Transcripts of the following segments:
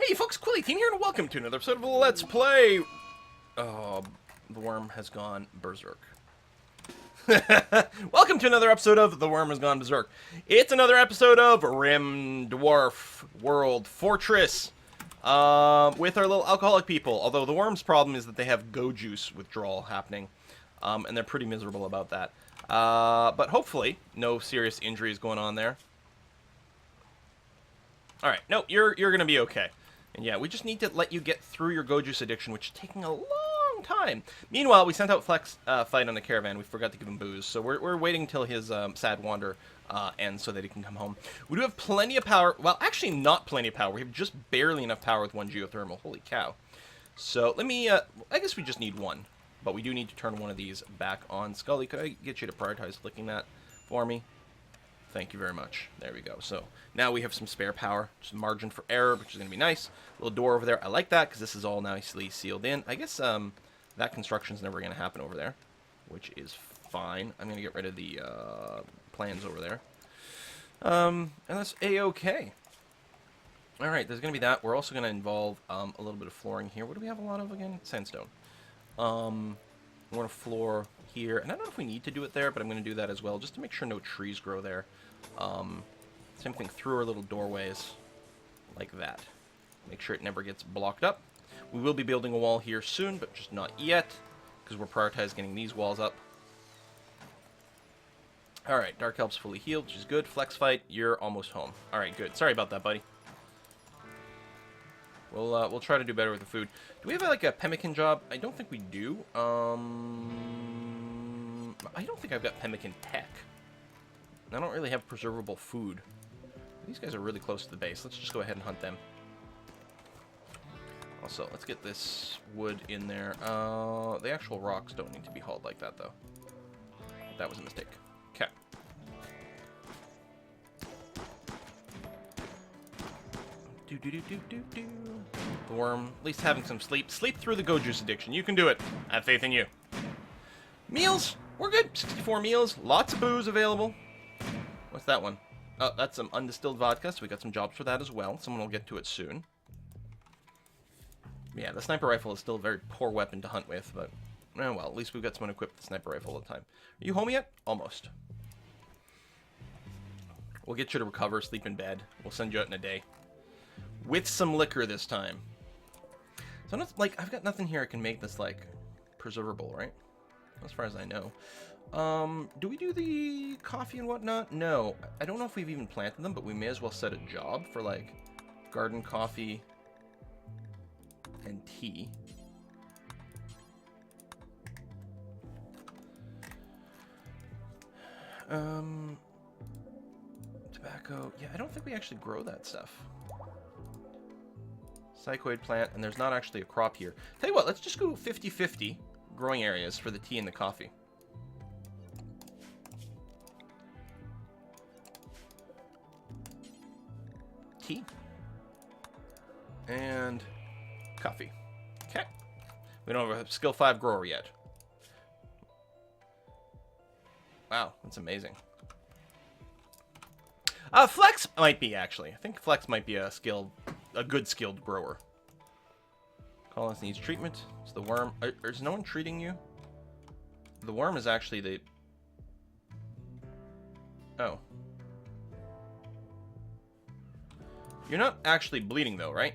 Hey folks, Quilly Team here, and welcome to another episode of Let's Play. Oh, the worm has gone berserk. Welcome to another episode of The Worm Has Gone Berserk. It's another episode of RimDwarfWorldFortress with our little alcoholic people. Although the worm's problem is that they have go juice withdrawal happening, and they're pretty miserable about that. But hopefully, no serious injuries going on there. All right, no, you're gonna be okay. And yeah, we just need to let you get through your go juice addiction, which is taking a long time. Meanwhile, we sent out Flex fight on the Caravan. We forgot to give him booze, so we're waiting till his sad wander ends so that he can come home. We do have plenty of power. Well, actually, not plenty of power. We have just barely enough power with one geothermal. Holy cow! So let me. I guess we just need one, but we do need to turn one of these back on. Scully, could I get you to prioritize flicking that for me? Thank you very much. There we go. So now we have some spare power, just margin for error, which is going to be nice. Little door over there. I like that because this is all nicely sealed in. I guess that construction's never going to happen over there, which is fine. I'm going to get rid of the plans over there. And that's a-okay. All right, there's going to be that. We're also going to involve a little bit of flooring here. What do we have a lot of again? Sandstone. We're going to floor here, and I don't know if we need to do it there, but I'm going to do that as well, just to make sure no trees grow there. Same thing through our little doorways, like that. Make sure it never gets blocked up. We will be building a wall here soon, but just not yet, because we're prioritizing getting these walls up. Alright, Dark Help's fully healed, which is good. Flex fight, you're almost home. Alright, good. Sorry about that, buddy. We'll try to do better with the food. Do we have like a pemmican job? I don't think we do. I don't think I've got pemmican tech. I don't really have preservable food. These guys are really close to the base. Let's just go ahead and hunt them. Also, let's get this wood in there. The actual rocks don't need to be hauled like that, though. That was a mistake. Okay. Do. The worm, at least having some sleep. Sleep through the go juice addiction. You can do it. I have faith in you. Meals, we're good. 64 meals, lots of booze available. What's that one? Oh, that's some undistilled vodka, so we got some jobs for that as well. Someone will get to it soon. Yeah, the sniper rifle is still a very poor weapon to hunt with, but well, at least we've got someone equipped with the sniper rifle all the time. Are you home yet? Almost. We'll get you to recover, sleep in bed. We'll send you out in a day. With some liquor this time. So I'm not, like, I've got nothing here I can make this, like, preservable, right? As far as I know. Do we do the coffee and whatnot? No. I don't know if we've even planted them, but we may as well set a job for, like, garden coffee and tea. Tobacco. Yeah, I don't think we actually grow that stuff. Psychoid plant, and there's not actually a crop here. Tell you what, let's just go 50-50 growing areas for the tea and the coffee. Tea. And coffee. Okay. We don't have a skill 5 grower yet. Wow, that's amazing. Flex might be, actually. I think Flex might be a good skilled grower. Collins needs treatment. It's the worm. Is no one treating you? The worm is actually the... Oh. You're not actually bleeding, though, right?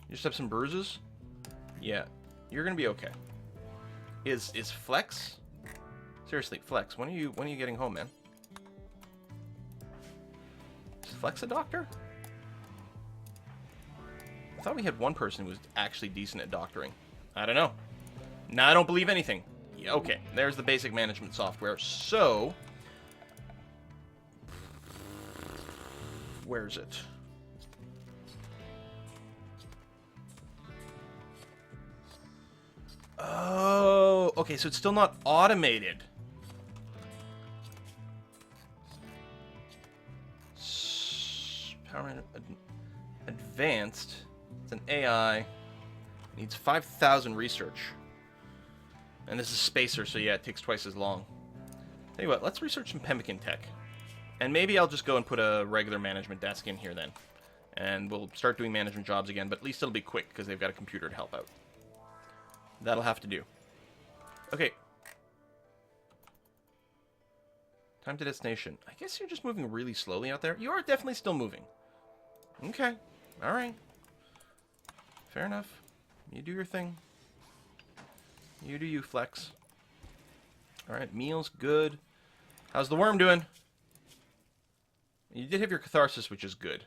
You just have some bruises? Yeah. You're gonna be okay. Is Flex? Seriously, Flex, when are you getting home, man? Is Flex a doctor? I thought we had one person who was actually decent at doctoring. I don't know. Now I don't believe anything. Yeah, okay, there's the basic management software. So, where is it? Oh, okay, so it's still not automated. Power advanced. It's an AI. Needs 5,000 research. And this is Spacer, so yeah, it takes twice as long. Tell you what, let's research some pemmican tech. And maybe I'll just go and put a regular management desk in here then. And we'll start doing management jobs again, but at least it'll be quick because they've got a computer to help out. That'll have to do. Okay. Time to destination. I guess you're just moving really slowly out there. You are definitely still moving. Okay. All right. Fair enough. You do your thing. You do you, Flex. All right. Meal's good. How's the worm doing? You did have your catharsis, which is good.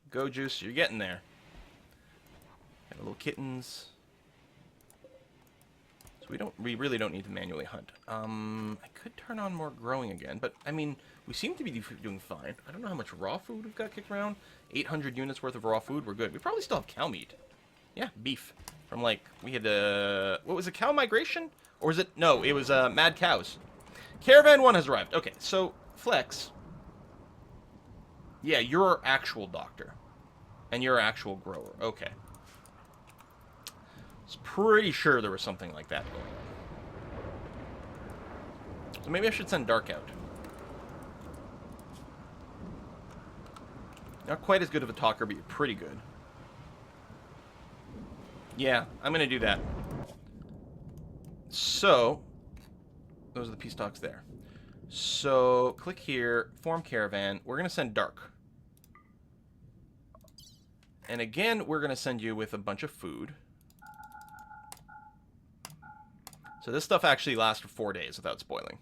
Go juice. You're getting there. Got little kittens. So we really don't need to manually hunt. I could turn on more growing again, but I mean, we seem to be doing fine. I don't know how much raw food we've got kicked around. 800 units worth of raw food. We're good. We probably still have cow meat. Yeah, beef. From like, we had what was it, cow migration? Or was it, no, it was mad cows. Caravan 1 has arrived. Okay, so Flex. Yeah, you're our actual doctor. And you're our actual grower. Okay. I was pretty sure there was something like that going on. So maybe I should send Dark out. Not quite as good of a talker, but you're pretty good. Yeah, I'm going to do that. So, those are the peace talks there. So, click here, form Caravan. We're going to send Dark. And again, we're going to send you with a bunch of food. So this stuff actually lasts for 4 days without spoiling.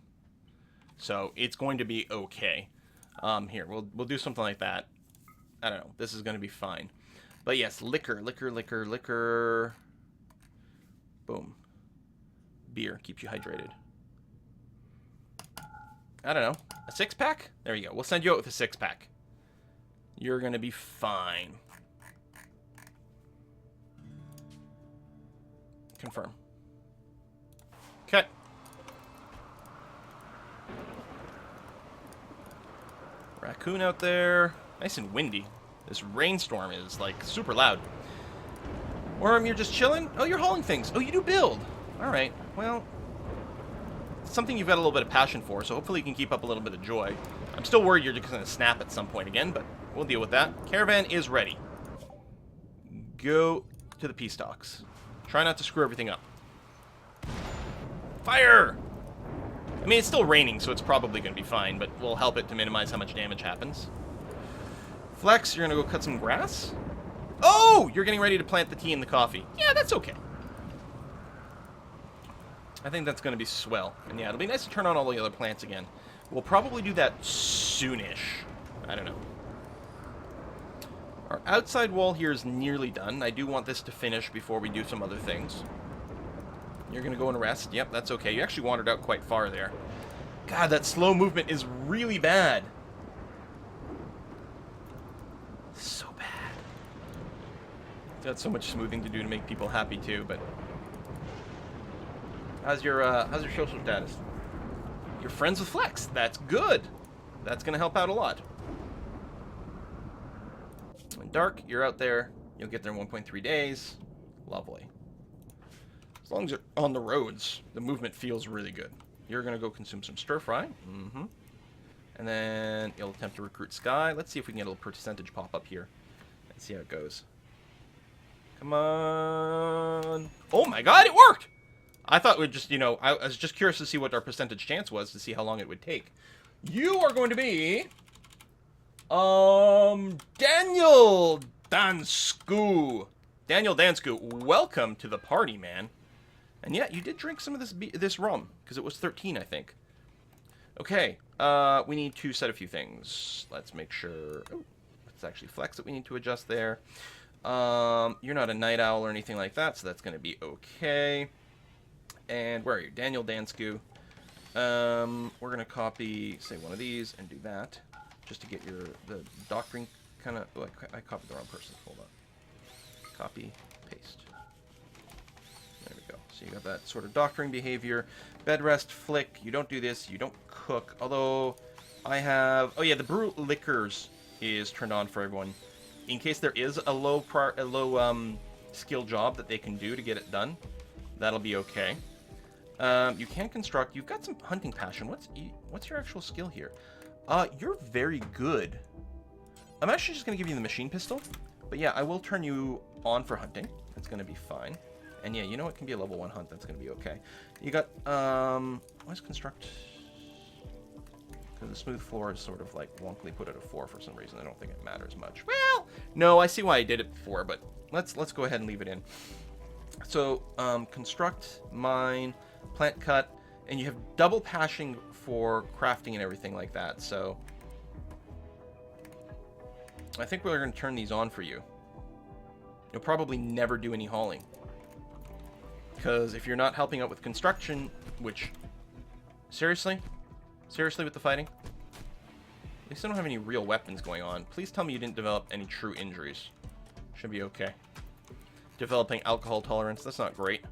So it's going to be okay. Here, we'll do something like that. I don't know. This is going to be fine. But yes, liquor. Boom. Beer keeps you hydrated. I don't know. A 6-pack? There you go. We'll send you out with a 6-pack. You're going to be fine. Confirm. Okay. Raccoon out there. Nice and windy. This rainstorm is, like, super loud. Worm, you're just chilling? Oh, you're hauling things. Oh, you do build. Alright. Well, it's something you've got a little bit of passion for, so hopefully you can keep up a little bit of joy. I'm still worried you're just going to snap at some point again, but we'll deal with that. Caravan is ready. Go to the peace talks. Try not to screw everything up. Fire! I mean, it's still raining, so it's probably going to be fine, but we'll help it to minimize how much damage happens. Flex, you're going to go cut some grass? Oh! You're getting ready to plant the tea and the coffee. Yeah, that's okay. I think that's going to be swell. And yeah, it'll be nice to turn on all the other plants again. We'll probably do that soonish. I don't know. Our outside wall here is nearly done. I do want this to finish before we do some other things. You're going to go and rest? Yep, that's okay. You actually wandered out quite far there. God, that slow movement is really bad. So bad. Got so much smoothing to do to make people happy too, but... How's your social status? You're friends with Flex. That's good. That's going to help out a lot. And Dark, you're out there. You'll get there in 1.3 days. Lovely. As long as you're on the roads, the movement feels really good. You're going to go consume some stir-fry. Mm-hmm. And then you'll attempt to recruit Sky. Let's see if we can get a little percentage pop up here. Let's see how it goes. Come on. Oh my god, it worked! I thought we'd just, I was just curious to see what our percentage chance was to see how long it would take. You are going to be... Daniel Dansku. Daniel Dansku, welcome to the party, man. And yeah, you did drink some of this rum, because it was 13, I think. Okay, we need to set a few things. Let's make sure... Oh, let's actually Flex that we need to adjust there. You're not a night owl or anything like that, so that's going to be okay. And where are you? Daniel Dansku. We're going to copy, say, one of these and do that. Just to get the doctoring kind of... Oh, I copied the wrong person. Hold on. Copy, paste. There we go. So you got that sort of doctoring behavior. Bed rest, flick. You don't do this. You don't cook. Although I have... Oh, yeah, the brew liquors is turned on for everyone. In case there is a low skill job that they can do to get it done. That'll be okay. You can construct. You've got some hunting passion. What's your actual skill here? You're very good I'm actually just going to give you the machine pistol. But yeah, I will turn you on for hunting. That's going to be fine. And yeah, you know it can be a level 1 hunt. That's going to be okay. You got, what's construct? Because the smooth floor is sort of like wonkily put at a 4 for some reason. I don't think it matters much. Well, no, I see why I did it before, but let's go ahead and leave it in. So, construct, mine, plant cut, and you have double pashing for crafting and everything like that. So, I think we're going to turn these on for you. You'll probably never do any hauling. Because if you're not helping out with construction, which... Seriously? Seriously with the fighting? At least I don't have any real weapons going on. Please tell me you didn't develop any true injuries. Should be okay. Developing alcohol tolerance. That's not great.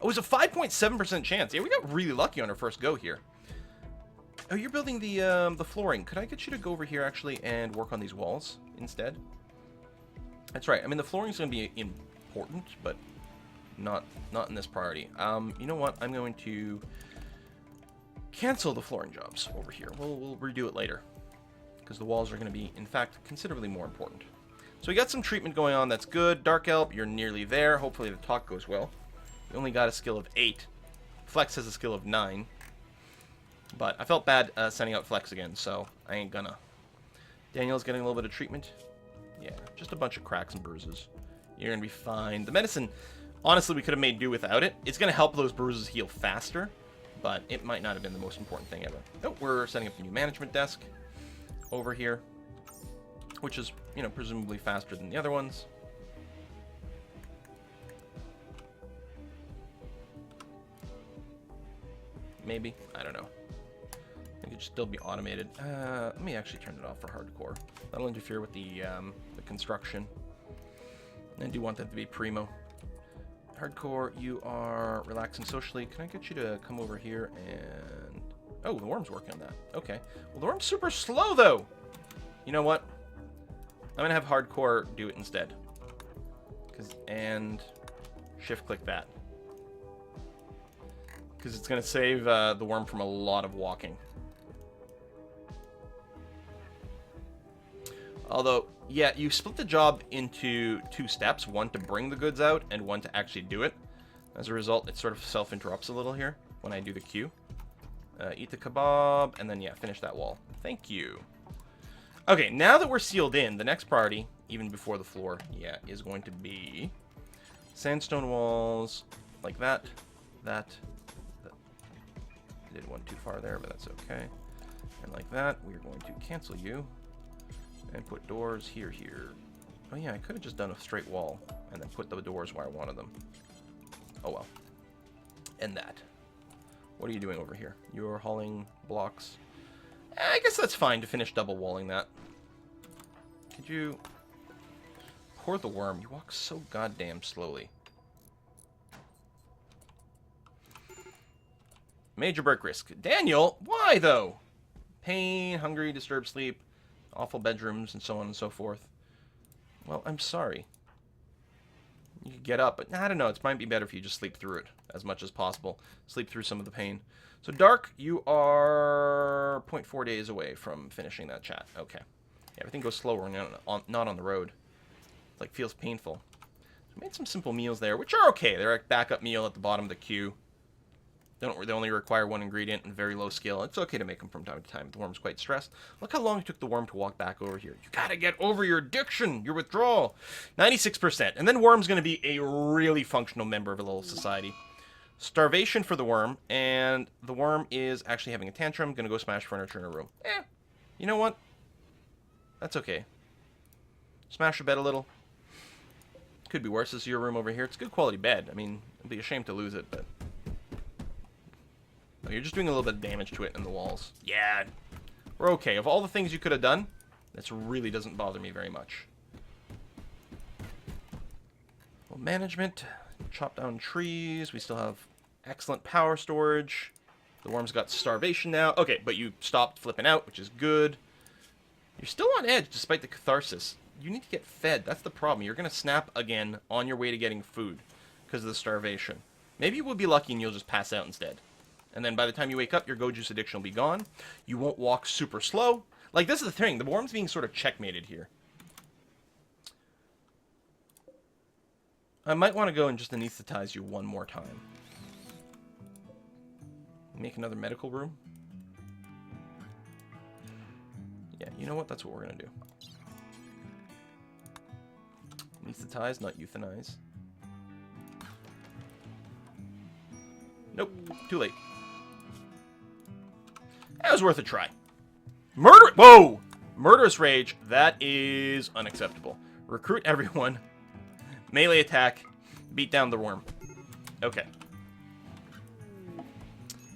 Oh, it was a 5.7% chance. Yeah, we got really lucky on our first go here. Oh, you're building the flooring. Could I get you to go over here, actually, and work on these walls instead? That's right. I mean, the flooring's going to be important, but not in this priority. You know what? I'm going to cancel the flooring jobs over here. We'll redo it later, because the walls are going to be, in fact, considerably more important. So we got some treatment going on. That's good. Dark Elp, you're nearly there. Hopefully the talk goes well. You only got a skill of 8. Flex has a skill of 9. But I felt bad sending out Flex again, so I ain't gonna. Daniel's getting a little bit of treatment. Yeah, just a bunch of cracks and bruises. You're gonna be fine. The medicine, honestly, we could have made do without it. It's gonna help those bruises heal faster, but it might not have been the most important thing ever. Oh, we're setting up a new management desk over here, which is, you know, presumably faster than the other ones. Maybe, I don't know. It could still be automated. Let me actually turn it off for hardcore. That'll interfere with the construction. I do want that to be primo. Hardcore, you are relaxing socially. Can I get you to come over here and... Oh, the worm's working on that. Okay. Well, the worm's super slow, though. You know what? I'm going to have hardcore do it instead. And shift-click that. Because it's going to save the worm from a lot of walking. Although, yeah, you split the job into 2 steps. One to bring the goods out, and one to actually do it. As a result, it sort of self-interrupts a little here when I do the queue. Eat the kebab, and then, yeah, finish that wall. Thank you. Okay, now that we're sealed in, the next priority, even before the floor, yeah, is going to be sandstone walls, like that. I did one too far there, but that's okay. And like that, we're going to cancel you. And put doors here. Oh yeah, I could have just done a straight wall and then put the doors where I wanted them. Oh well. And that. What are you doing over here? You're hauling blocks. I guess that's fine to finish double walling that. Could you... Poor the worm. You walk so goddamn slowly. Major break risk. Daniel? Why, though? Pain, hungry, disturbed sleep, awful bedrooms, and so on and so forth. Well, I'm sorry. You could get up, but I don't know. It might be better if you just sleep through it as much as possible. Sleep through some of the pain. So, Dark, you are 0.4 days away from finishing that chat. Okay. Yeah, everything goes slower not on the road. Like, feels painful. I made some simple meals there, which are okay. They're a backup meal at the bottom of the queue. They only require 1 ingredient and very low skill. It's okay to make them from time to time. The worm's quite stressed. Look how long it took the worm to walk back over here. You gotta get over your addiction, your withdrawal. 96%. And then worm's gonna be a really functional member of a little society. Starvation for the worm, and the worm is actually having a tantrum. Gonna go smash furniture in a room. You know what? That's okay. Smash your bed a little. Could be worse. This is your room over here. It's a good quality bed. I mean, it'd be a shame to lose it, but... You're just doing a little bit of damage to it in the walls. Yeah, we're okay. Of all the things you could have done, this really doesn't bother me very much. Well, management, chop down trees. We still have excellent power storage. The worm's got starvation now. Okay, but you stopped flipping out, which is good. You're still on edge despite the catharsis. You need to get fed. That's the problem. You're going to snap again on your way to getting food because of the starvation. Maybe we'll be lucky and you'll just pass out instead. And then by the time you wake up, your go juice addiction will be gone. You won't walk super slow. Like, this is the thing. The worm's being sort of checkmated here. I might want to go and just anesthetize you one more time. Make another medical room. Yeah, you know what? That's what we're going to do. Anesthetize, not euthanize. Nope, too late. That was worth a try. Murder! Whoa! Murderous Rage. That is unacceptable. Recruit everyone. Melee attack. Beat down the worm. Okay.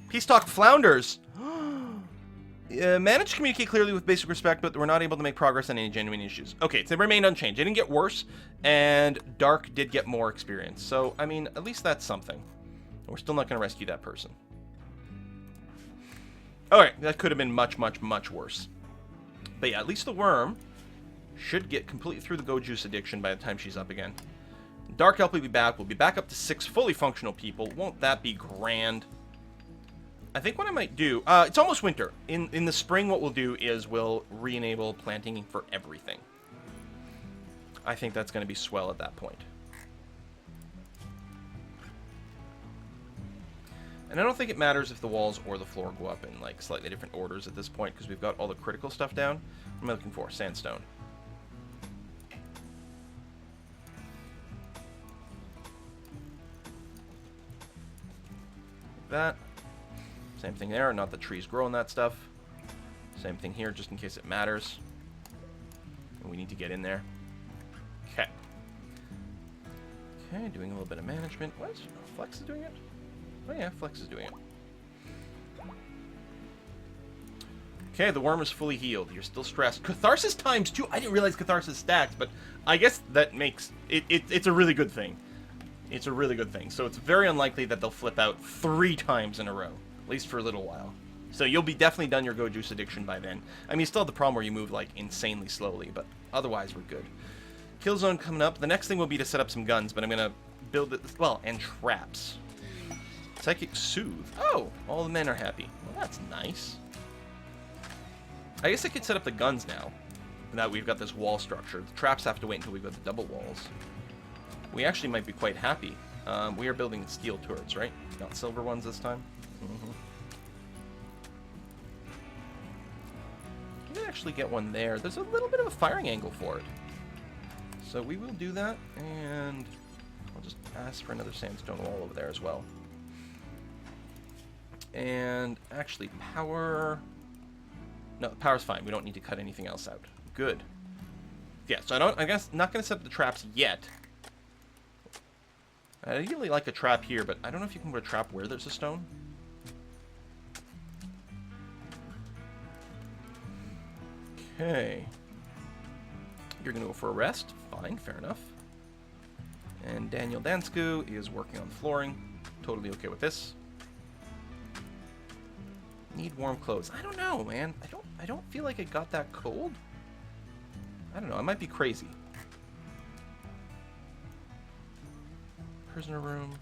Peace Talk Flounders. Managed to communicate clearly with basic respect, but we're not able to make progress on any genuine issues. Okay, so they remained unchanged. They didn't get worse, and Dark did get more experience. So, I mean, at least that's something. We're still not going to rescue that person. Alright, that could have been much, much, much worse. But yeah, at least the worm should get completely through the Go Juice addiction by the time she's up again. Dark Elf will be back. We'll be back up to 6 fully functional people. Won't that be grand? I think what I might do... it's almost winter. In the spring, what we'll do is we'll re-enable planting for everything. I think that's going to be swell at that point. And I don't think it matters if the walls or the floor go up in like slightly different orders at this point, because we've got all the critical stuff down. What am I looking for? Sandstone. That. Same thing there, not the trees growing that stuff. Same thing here, just in case it matters. And we need to get in there. Okay. Okay, doing a little bit of management. What is Flex is doing it? Oh yeah, Flex is doing it. Okay, the worm is fully healed. You're still stressed. Catharsis times 2. I didn't realize Catharsis stacks, but I guess that makes... It's a really good thing. It's a really good thing. So it's very unlikely that they'll flip out 3 times in a row. At least for a little while. So you'll be definitely done your Go Juice addiction by then. I mean, you still have the problem where you move, like, insanely slowly, but otherwise we're good. Kill zone coming up. The next thing will be to set up some guns, but I'm going to build it... Well, and traps. Psychic Soothe. Oh, all the men are happy. Well, that's nice. I guess I could set up the guns now. Now that we've got this wall structure. The traps have to wait until we've got the double walls. We actually might be quite happy. We are building steel turrets, right? Not silver ones this time. Mm-hmm. You can actually get one there. There's a little bit of a firing angle for it. So we will do that, and I'll just ask for another sandstone wall over there as well. And actually, power... No, power's fine. We don't need to cut anything else out. Good. Yeah, so I guess not going to set up the traps yet. I really like a trap here, but I don't know if you can put a trap where there's a stone. Okay. You're going to go for a rest. Fine, fair enough. And Daniel Dansku is working on flooring. Totally okay with this. Need warm clothes. I don't know, man. I don't feel like it got that cold. I don't know. I might be crazy. Prisoner room.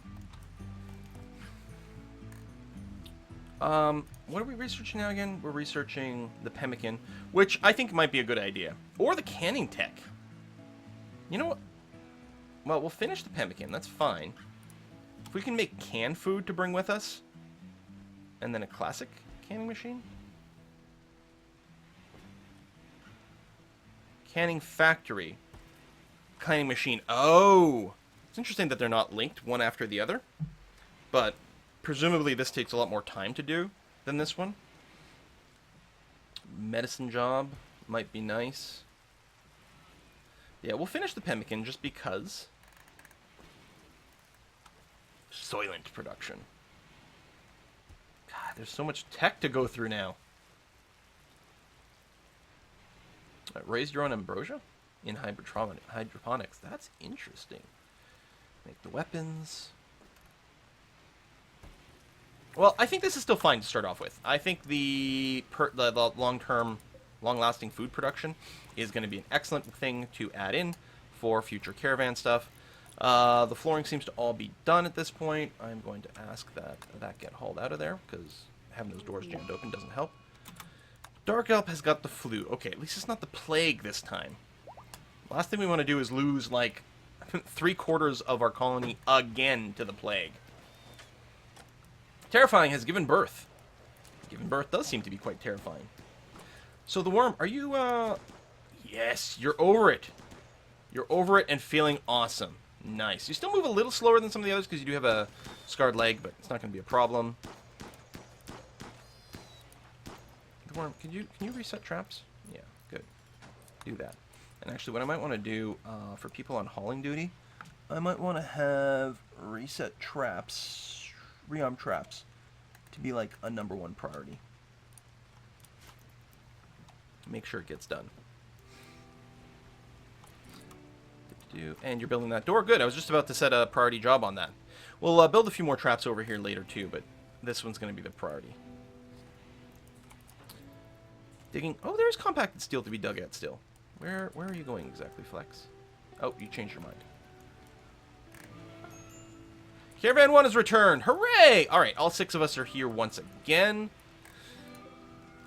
What are we researching now again? We're researching the pemmican, which I think might be a good idea. Or the canning tech. You know what? Well, we'll finish the pemmican. That's fine. If we can make canned food to bring with us, and then a classic canning machine? Canning factory. Canning machine. Oh! It's interesting that they're not linked one after the other. But presumably this takes a lot more time to do than this one. Medicine job might be nice. Yeah, we'll finish the pemmican just because. Soylent production. God, there's so much tech to go through now. Raise your own ambrosia in hydroponics. That's interesting. Make the weapons. Well, I think this is still fine to start off with. I think the long-term, long-lasting food production is going to be an excellent thing to add in for future caravan stuff. The flooring seems to all be done at this point. I'm going to ask that get hauled out of there, because having those doors jammed open doesn't help. Dark Elf has got the flu. Okay, at least it's not the plague this time. Last thing we want to do is lose, like, 3/4 of our colony again to the plague. Terrifying has given birth. Giving birth does seem to be quite terrifying. So the worm, are you, yes, you're over it. You're over it and feeling awesome. Nice. You still move a little slower than some of the others because you do have a scarred leg, but it's not going to be a problem. The worm, can you reset traps? Yeah, good. Do that. And actually, what I might want to do for people on hauling duty, I might want to have reset traps, rearm traps, to be like a #1 priority. Make sure it gets done. And you're building that door. Good. I was just about to set a priority job on that. We'll build a few more traps over here later too, but this one's going to be the priority. Digging. Oh, there's compacted steel to be dug at still. Where are you going exactly, Flex? Oh, you changed your mind. Caravan 1 has returned. Hooray! All right, all 6 of us are here once again.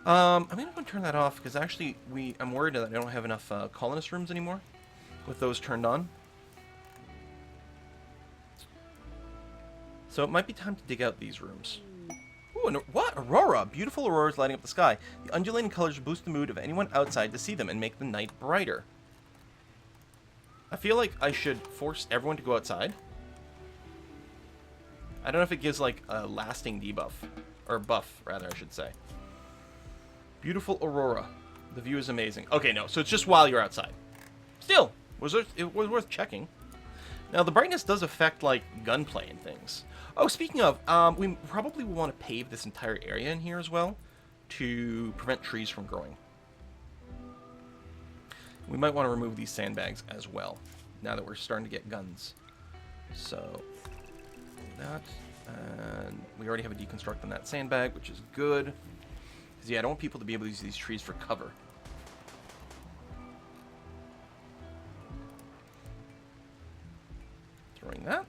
I'm going to go and turn that off because actually I'm worried that I don't have enough colonist rooms anymore with those turned on. So it might be time to dig out these rooms. Ooh, and what? Aurora! Beautiful auroras lighting up the sky. The undulating colors boost the mood of anyone outside to see them and make the night brighter. I feel like I should force everyone to go outside. I don't know if it gives like a lasting debuff. Or buff, rather, I should say. Beautiful aurora. The view is amazing. Okay, no, so it's just while you're outside. Still, it was worth checking. Now, the brightness does affect, like, gunplay and things. Oh, speaking of, we probably will want to pave this entire area in here as well to prevent trees from growing. We might want to remove these sandbags as well, now that we're starting to get guns. So, that, and we already have a deconstruct on that sandbag, which is good. Because, yeah, I don't want people to be able to use these trees for cover. Throwing that.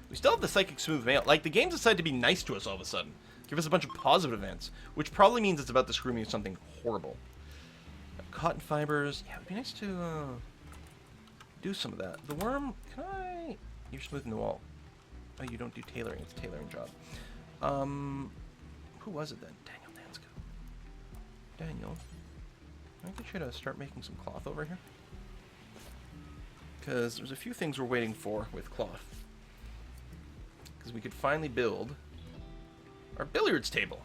We still have the Psychic Smooth Mail. Like, the game's decided to be nice to us all of a sudden. Give us a bunch of positive events. Which probably means it's about to screw me with something horrible. Cotton fibers. Yeah, it would be nice to do some of that. The worm, can I... You're smoothing the wall. Oh, you don't do tailoring. It's a tailoring job. Who was it then? Daniel Dansko. Daniel. I think I should start making some cloth over here. Because there's a few things we're waiting for with cloth. Because we could finally build our billiards table.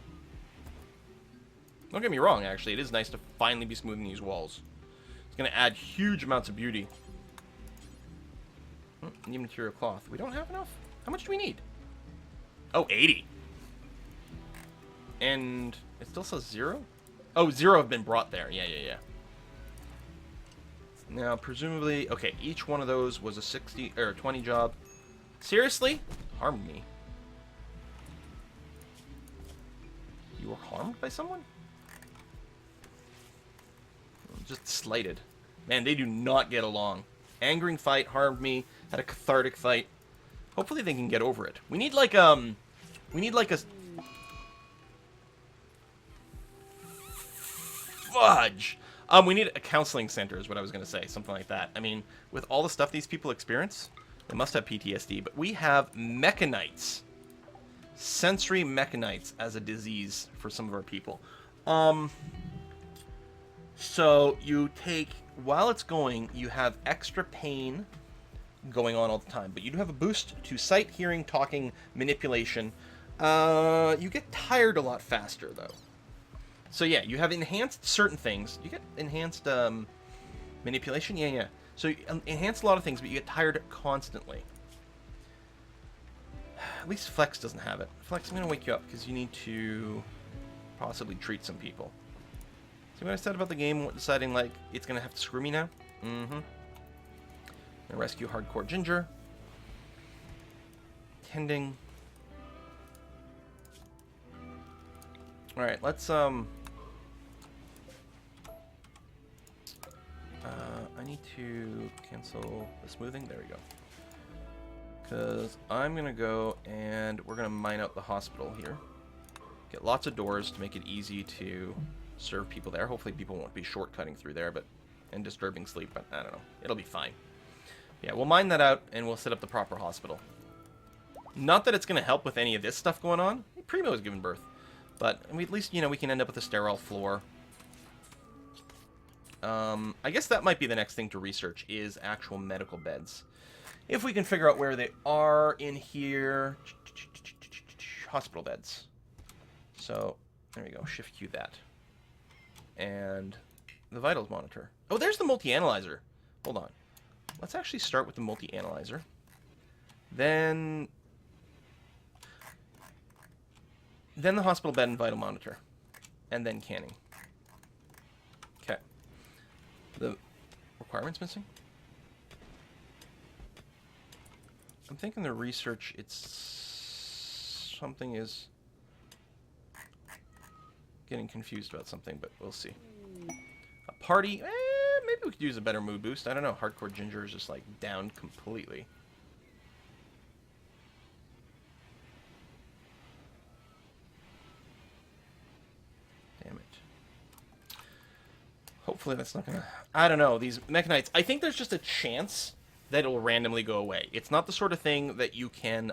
Don't get me wrong, actually. It is nice to finally be smoothing these walls. It's going to add huge amounts of beauty. Need material cloth. We don't have enough? How much do we need? Oh, 80. And it still says 0? Oh, 0 have been brought there. Yeah. Now, presumably... Okay, each one of those was a 60 or 20 job. Seriously? Harmed me. You were harmed by someone? Just slighted. Man, they do not get along. Angering fight, harmed me, had a cathartic fight. Hopefully they can get over it. We need like a... Fudge! We need a counseling center is what I was going to say. Something like that. I mean, with all the stuff these people experience, they must have PTSD. But we have mechanites. Sensory mechanites as a disease for some of our people. So you take... While it's going, you have extra pain going on all the time. But you do have a boost to sight, hearing, talking, manipulation. You get tired a lot faster, though. So yeah, you have enhanced certain things. You get enhanced manipulation? Yeah. So you enhance a lot of things, but you get tired constantly. At least Flex doesn't have it. Flex, I'm going to wake you up because you need to possibly treat some people. See what I said about the game deciding, like, it's going to have to screw me now? Mm-hmm. I'm going to rescue Hardcore Ginger. Tending. Alright, let's, I need to cancel the smoothing. There we go. Because I'm going to go and we're going to mine out the hospital here. Get lots of doors to make it easy to serve people there. Hopefully people won't be shortcutting through there and disturbing sleep, but I don't know. It'll be fine. Yeah, we'll mine that out, and we'll set up the proper hospital. Not that it's going to help with any of this stuff going on. Primo has given birth. But at least, you know, we can end up with a sterile floor. I guess that might be the next thing to research, is actual medical beds. If we can figure out where they are in here. Hospital beds. So, there we go. Shift Q that. And the vitals monitor. Oh, there's the multi-analyzer. Hold on. Let's actually start with the multi-analyzer. Then the hospital bed and vital monitor. And then canning. Okay. The requirements missing? I'm thinking the research, something is getting confused about something, but we'll see. A party? Maybe we could use a better mood boost. I don't know. Hardcore Ginger is just, like, down completely. Damn it. Hopefully that's not gonna... I don't know. These Mechanites... I think there's just a chance that it'll randomly go away. It's not the sort of thing that you can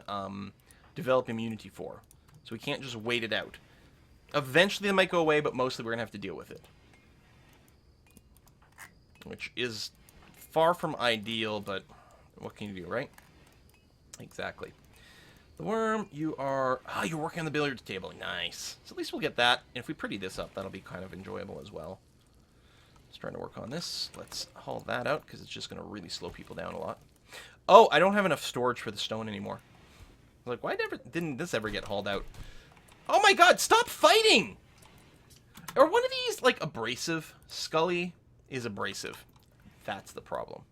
develop immunity for. So we can't just wait it out. Eventually they might go away, but mostly we're going to have to deal with it. Which is far from ideal, but what can you do, right? Exactly. The worm, you are... Ah, you're working on the billiards table. Nice. So at least we'll get that. And if we pretty this up, that'll be kind of enjoyable as well. Just trying to work on this. Let's haul that out, because it's just going to really slow people down a lot. Oh, I don't have enough storage for the stone anymore. Like, why didn't this ever get hauled out? Oh my god, stop fighting! Are one of these, like, abrasive? Scully is abrasive. That's the problem.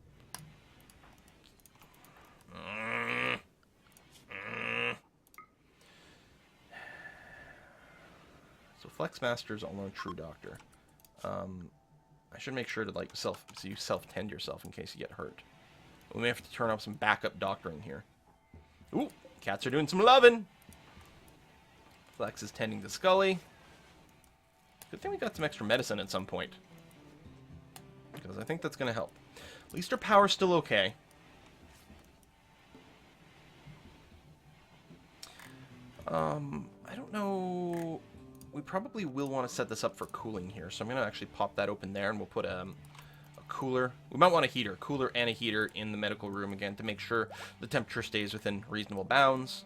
So Flex Masters, I'll learn True Doctor. I should make sure to, like, self-tend yourself in case you get hurt. We may have to turn up some backup doctoring here. Ooh, cats are doing some loving! Flex is tending to Scully. Good thing we got some extra medicine at some point. Because I think that's going to help. At least our power's still okay. I don't know... We probably will want to set this up for cooling here. So I'm going to actually pop that open there, and we'll put a cooler. We might want a heater. Cooler and a heater in the medical room again to make sure the temperature stays within reasonable bounds.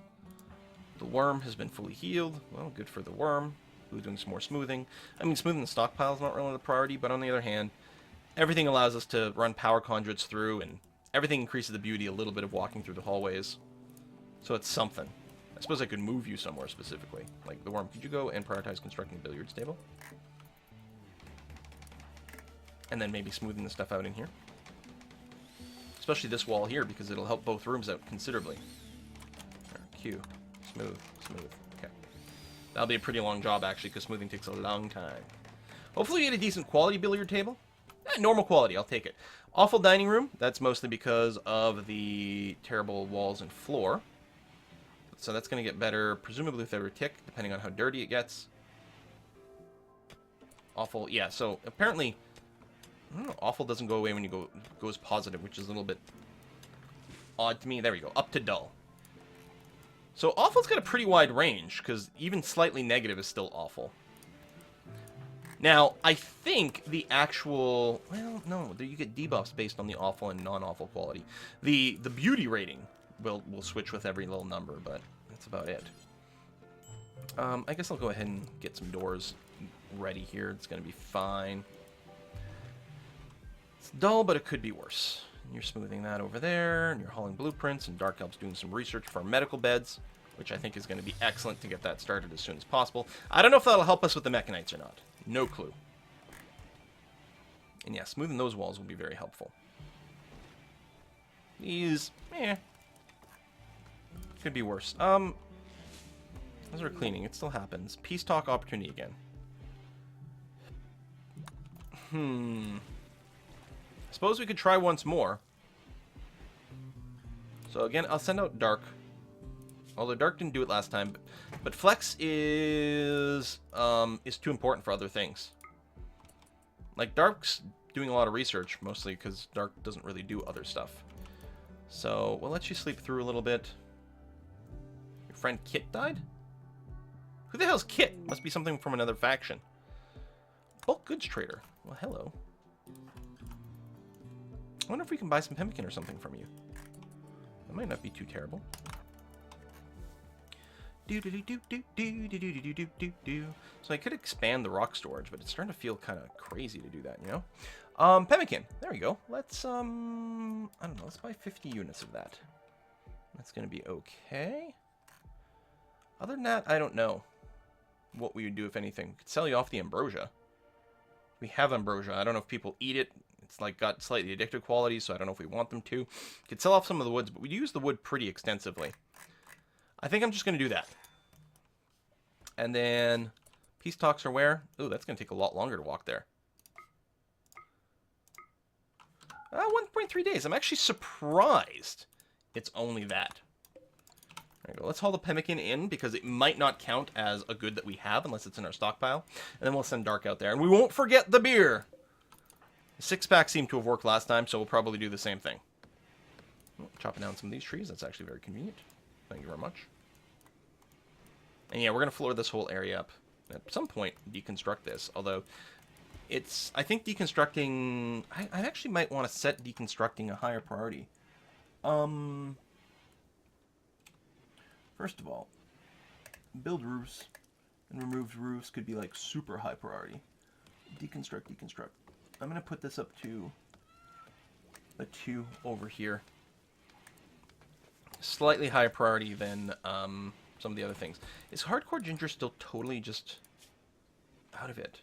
The worm has been fully healed. Well, good for the worm. Who's doing some more smoothing. I mean, smoothing the stockpile is not really the priority, but on the other hand, everything allows us to run power conduits through, and everything increases the beauty a little bit of walking through the hallways. So it's something. I suppose I could move you somewhere specifically. Like, the worm, could you go and prioritize constructing a billiards table? And then maybe smoothing the stuff out in here. Especially this wall here, because it'll help both rooms out considerably. Q. Smooth. Smooth. Okay. That'll be a pretty long job, actually, because smoothing takes a long time. Hopefully we get a decent quality billiard table. Normal quality, I'll take it. Awful dining room. That's mostly because of the terrible walls and floor. So that's going to get better, presumably with every tick, depending on how dirty it gets. Awful, yeah, so apparently... I don't know, awful doesn't go away when you goes positive, which is a little bit odd to me. There we go, up to dull. So awful's got a pretty wide range, because even slightly negative is still awful. Now, I think the actual... Well, no, you get debuffs based on the awful and non-awful quality. The beauty rating will switch with every little number, but that's about it. I guess I'll go ahead and get some doors ready here. It's going to be fine. It's dull, but it could be worse. You're smoothing that over there, and you're hauling blueprints, and Dark Elf's doing some research for our medical beds, which I think is going to be excellent to get that started as soon as possible. I don't know if that'll help us with the Mechanites or not. No clue. And yeah, smoothing those walls will be very helpful. These, could be worse. As we're cleaning, it still happens. Peace talk opportunity again. I suppose we could try once more. So again, I'll send out Dark. Although Dark didn't do it last time, but Flex is too important for other things. Like, Dark's doing a lot of research, mostly because Dark doesn't really do other stuff. So we'll let you sleep through a little bit. Your friend Kit died? Who the hell's Kit? Must be something from another faction. Bulk goods trader. Well, hello. I wonder if we can buy some pemmican or something from you. That might not be too terrible. So I could expand the rock storage, but it's starting to feel kind of crazy to do that, you know? Pemmican. There we go. Let's, I don't know, let's buy 50 units of that. That's going to be okay. Other than that, I don't know what we would do, if anything. We could sell you off the ambrosia. We have ambrosia. I don't know if people eat it. It's like got slightly addictive qualities, so I don't know if we want them to. Could sell off some of the woods, but we use the wood pretty extensively. I think I'm just going to do that. And then peace talks are where? Ooh, that's going to take a lot longer to walk there. 1.3 days. I'm actually surprised it's only that. There we go. Let's haul the pemmican in because it might not count as a good that we have unless it's in our stockpile. And then we'll send Dark out there. And we won't forget the beer. The 6-pack seemed to have worked last time, so we'll probably do the same thing. Oh, chopping down some of these trees. That's actually very convenient. Thank you very much. And yeah, we're going to floor this whole area up. At some point, deconstruct this. Although, it's... I think deconstructing... I actually might want to set deconstructing a higher priority. First of all, build roofs and remove roofs could be like super high priority. Deconstruct, deconstruct. I'm going to put this up to a 2 over here. Slightly higher priority than some of the other things. Is hardcore ginger still totally just out of it?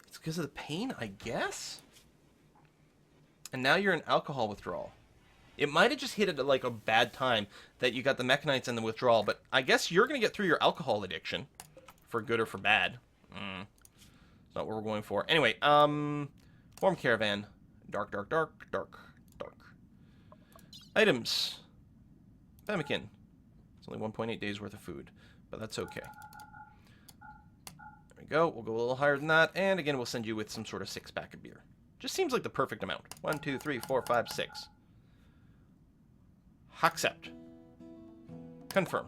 It's because of the pain, I guess? And now you're in alcohol withdrawal. It might have just hit it at like a bad time that you got the mechanites and the withdrawal, but I guess you're going to get through your alcohol addiction, for good or for bad. It's not what we're going for. Anyway, form caravan. Dark, dark, dark, dark, dark. Items. Pemmican. It's only 1.8 days worth of food, but that's okay. There we go. We'll go a little higher than that, and again, we'll send you with some sort of 6-pack of beer. Just seems like the perfect amount. 1, 2, 3, 4, 5, 6. Accept. Confirm.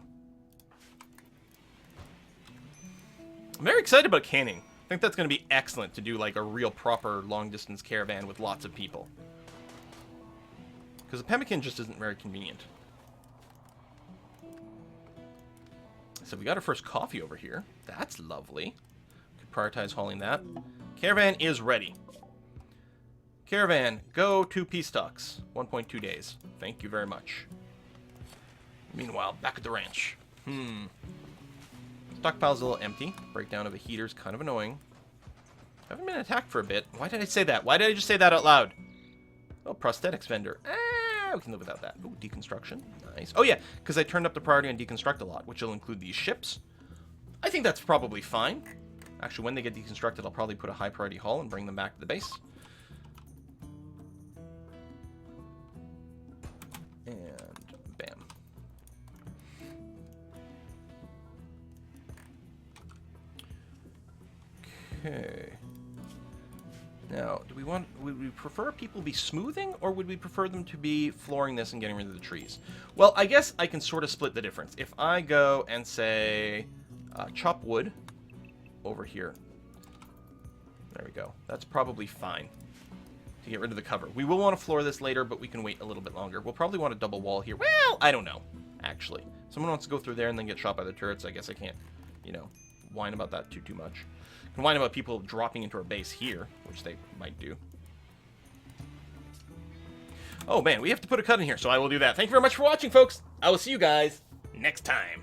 I'm very excited about canning. I think that's going to be excellent to do like a real proper long-distance caravan with lots of people. Because the pemmican just isn't very convenient. So we got our first coffee over here. That's lovely. Could prioritize hauling that. Caravan is ready. Caravan, go to peace talks. 1.2 days. Thank you very much. Meanwhile, back at the ranch. Stockpile's a little empty. Breakdown of a heater's kind of annoying. Haven't been attacked for a bit. Why did I say that? Why did I just say that out loud? Oh, prosthetics vendor. We can live without that. Oh, deconstruction. Nice. Oh, yeah, because I turned up the priority on deconstruct a lot, which will include these ships. I think that's probably fine. Actually, when they get deconstructed, I'll probably put a high priority haul and bring them back to the base. And bam. Okay. Now, would we prefer people be smoothing, or would we prefer them to be flooring this and getting rid of the trees? Well, I guess I can sort of split the difference. If I go and say, chop wood over here. There we go. That's probably fine to get rid of the cover. We will want to floor this later, but we can wait a little bit longer. We'll probably want a double wall here. Well, I don't know, actually. Someone wants to go through there and then get shot by the turrets. I guess I can't, you know, whine about that too much. I can whine about people dropping into our base here, which they might do. Oh, man, we have to put a cut in here, so I will do that. Thank you very much for watching, folks. I will see you guys next time.